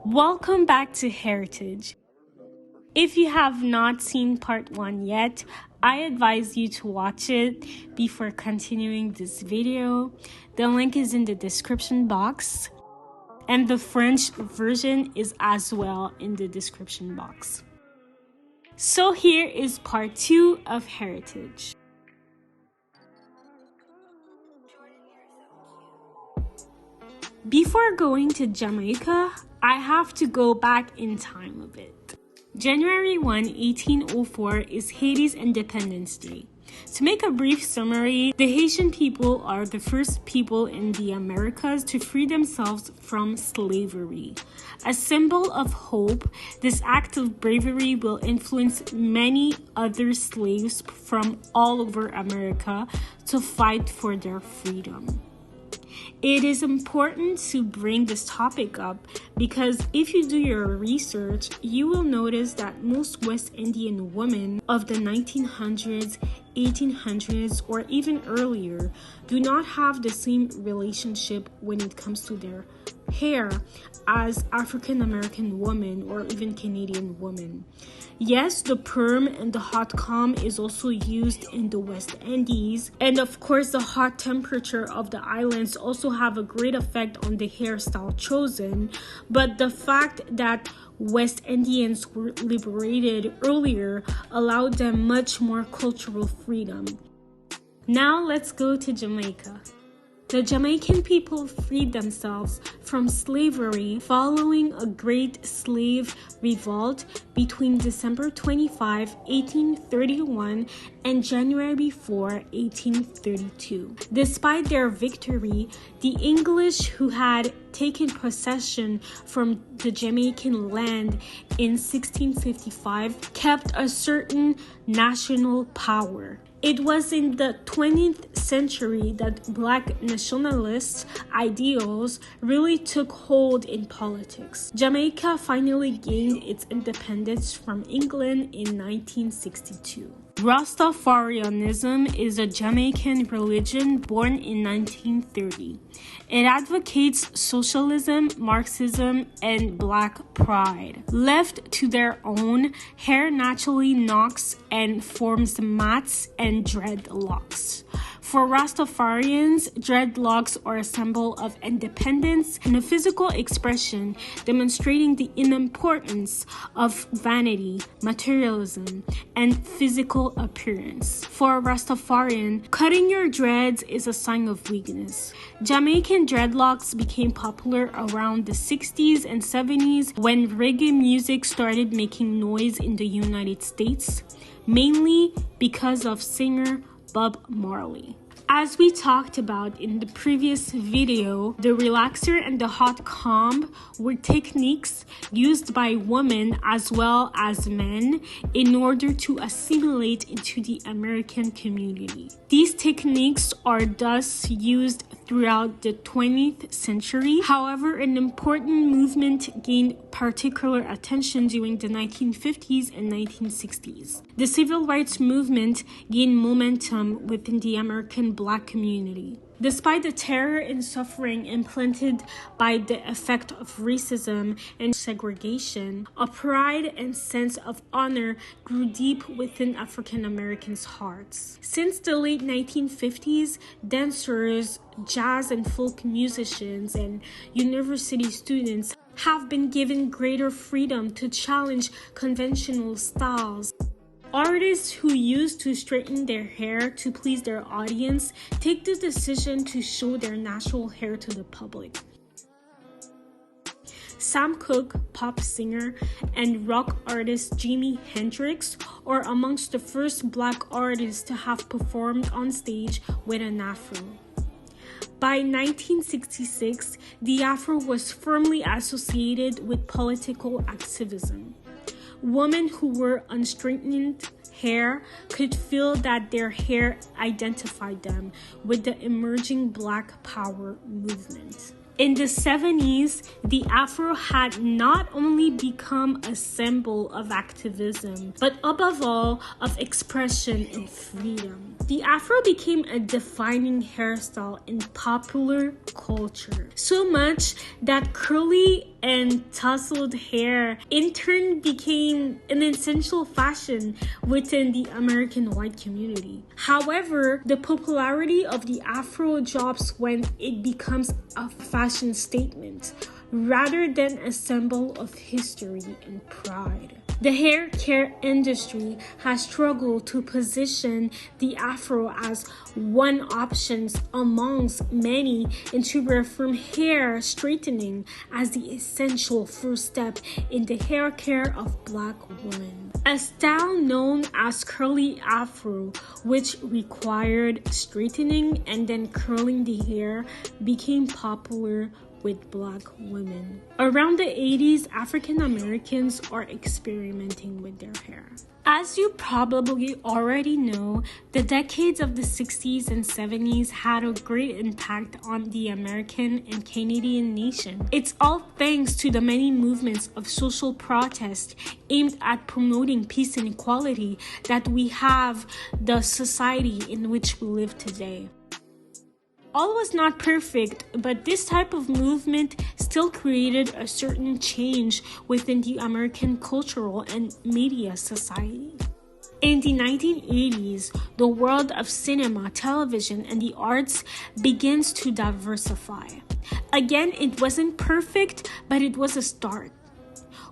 Welcome back to Hairitage. If you have not seen part 1 yet, I advise you to watch it before continuing this video. The link is in the description box, and the French version is as well in the description box. So here is part 2 of Hairitage. Before going to Jamaica, I have to go back in time a bit. January 1, 1804 is Haiti's Independence Day. To make a brief summary, the Haitian people are the first people in the Americas to free themselves from slavery. A symbol of hope, this act of bravery will influence many other slaves from all over America to fight for their freedom. It is important to bring this topic up because if you do your research, you will notice that most West Indian women of the 1900s, 1800s, or even earlier do not have the same relationship when it comes to their hair as African American women or even Canadian women. Yes, the perm and the hot comb is also used in the West Indies, and of course the hot temperature of the islands also have a great effect on the hairstyle chosen, but the fact that West Indians were liberated earlier allowed them much more cultural freedom. Now let's go to Jamaica. The Jamaican people freed themselves from slavery following a great slave revolt between December 25, 1831 and January 4, 1832. Despite their victory, the English who had taken possession from the Jamaican land in 1655 kept a certain national power. It was in the 20th century that Black nationalist ideals really took hold in politics. Jamaica finally gained its independence from England in 1962. Rastafarianism is a Jamaican religion born in 1930. It advocates socialism, Marxism, and Black pride. Left to their own, hair naturally knocks and forms mats and dreadlocks. For Rastafarians, dreadlocks are a symbol of independence and a physical expression demonstrating the importance of vanity, materialism, and physical appearance. For a Rastafarian, cutting your dreads is a sign of weakness. Jamaican dreadlocks became popular around the 60s and 70s when reggae music started making noise in the United States, mainly because of singer Bob Marley. As we talked about in the previous video, the relaxer and the hot comb were techniques used by women as well as men in order to assimilate into the American community. These techniques are thus used throughout the 20th century. However, an important movement gained particular attention during the 1950s and 1960s. The civil rights movement gained momentum within the American Black community. Despite the terror and suffering implanted by the effect of racism and segregation, a pride and sense of honor grew deep within African Americans' hearts. Since the late 1950s, dancers, jazz and folk musicians, and university students have been given greater freedom to challenge conventional styles. Artists who used to straighten their hair to please their audience take the decision to show their natural hair to the public. Sam Cooke, pop singer, and rock artist Jimi Hendrix are amongst the first Black artists to have performed on stage with an afro. By 1966, the afro was firmly associated with political activism. Women who wore unstraightened hair could feel that their hair identified them with the emerging Black Power movement. In the 70s, the afro had not only become a symbol of activism, but above all, of expression and freedom. The afro became a defining hairstyle in popular culture, so much that curly and tousled hair in turn became an essential fashion within the American white community. However, the popularity of the afro drops when it becomes a fashion statement rather than a symbol of history and pride. The hair care industry has struggled to position the afro as one option amongst many and to reaffirm hair straightening as the essential first step in the hair care of Black women. A style known as curly afro, which required straightening and then curling the hair, became popular with Black women. Around the 80s, African Americans are experimenting with their hair. As you probably already know, the decades of the 60s and 70s had a great impact on the American and Canadian nation. It's all thanks to the many movements of social protest aimed at promoting peace and equality that we have the society in which we live today. All was not perfect, but this type of movement still created a certain change within the American cultural and media society. In the 1980s, the world of cinema, television, and the arts begins to diversify. Again, it wasn't perfect, but it was a start.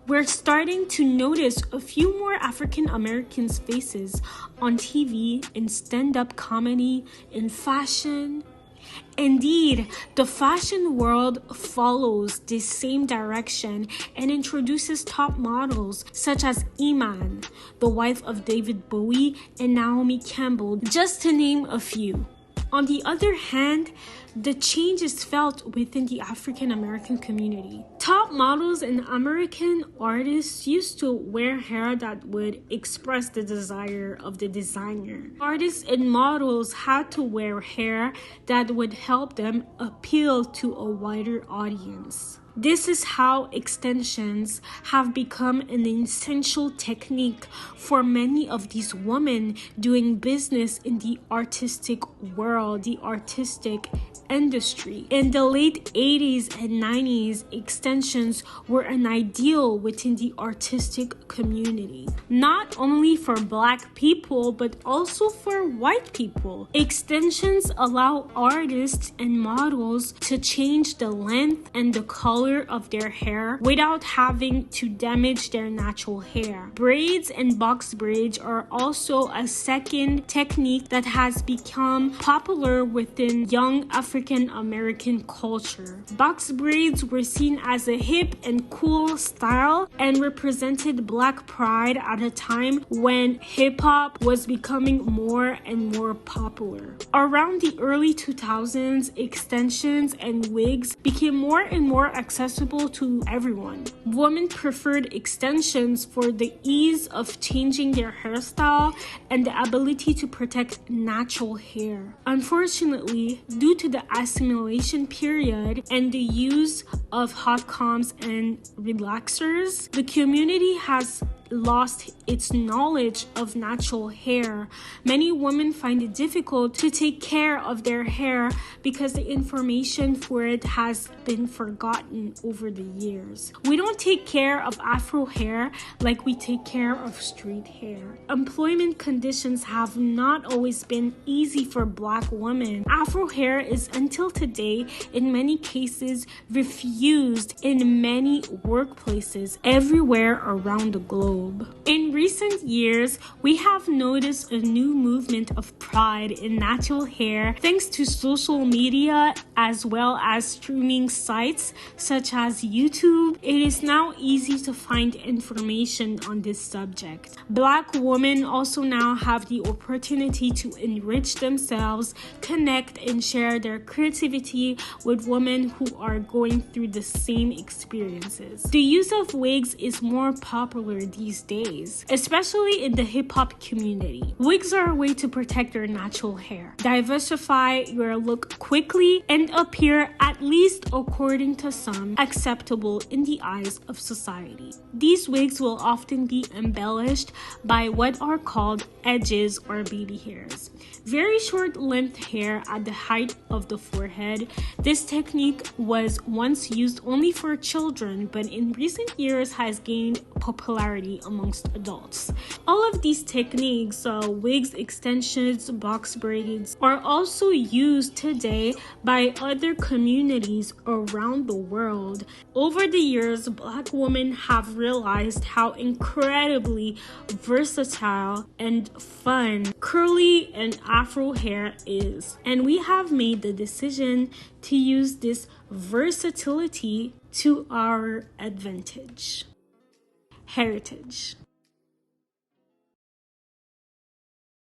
We're starting to notice a few more African Americans' faces on TV, in stand-up comedy, in fashion. Indeed, the fashion world follows this same direction and introduces top models such as Iman, the wife of David Bowie, and Naomi Campbell, just to name a few. On the other hand, the change is felt within the African American community. Top models and American artists used to wear hair that would express the desire of the designer. Artists and models had to wear hair that would help them appeal to a wider audience. This is how extensions have become an essential technique for many of these women doing business in the artistic world, the artistic industry. In the late 80s and 90s, extensions were an ideal within the artistic community. Not only for Black people, but also for white people. Extensions allow artists and models to change the length and the color of their hair without having to damage their natural hair. Braids and box braids are also a second technique that has become popular within young African American culture. Box braids were seen as a hip and cool style and represented Black pride at a time when hip-hop was becoming more and more popular. Around the early 2000s, extensions and wigs became more and more accessible to everyone. Women preferred extensions for the ease of changing their hairstyle and the ability to protect natural hair. Unfortunately, due to the assimilation period and the use of hot combs and relaxers, the community has lost its knowledge of natural hair. Many women find it difficult to take care of their hair because the information for it has been forgotten over the years. We don't take care of afro hair like we take care of straight hair. Employment conditions have not always been easy for Black women. Afro hair is until today, in many cases, refused in many workplaces everywhere around the globe. In recent years, we have noticed a new movement of pride in natural hair thanks to social media as well as streaming sites such as YouTube. It is now easy to find information on this subject. Black women also now have the opportunity to enrich themselves, connect, and share their creativity with women who are going through the same experiences. The use of wigs is more popular these these days, especially in the hip-hop community. Wigs are a way to protect your natural hair, diversify your look quickly, and appear, at least according to some, acceptable in the eyes of society. These wigs will often be embellished by what are called edges or baby hairs. Very short length hair at the height of the forehead. This technique was once used only for children, but in recent years has gained popularity amongst adults. All of these techniques, wigs, extensions, box braids, are also used today by other communities around the world. Over the years, Black women have realized how incredibly versatile and fun curly and afro hair is, and we have made the decision to use this versatility to our advantage. Hairitage.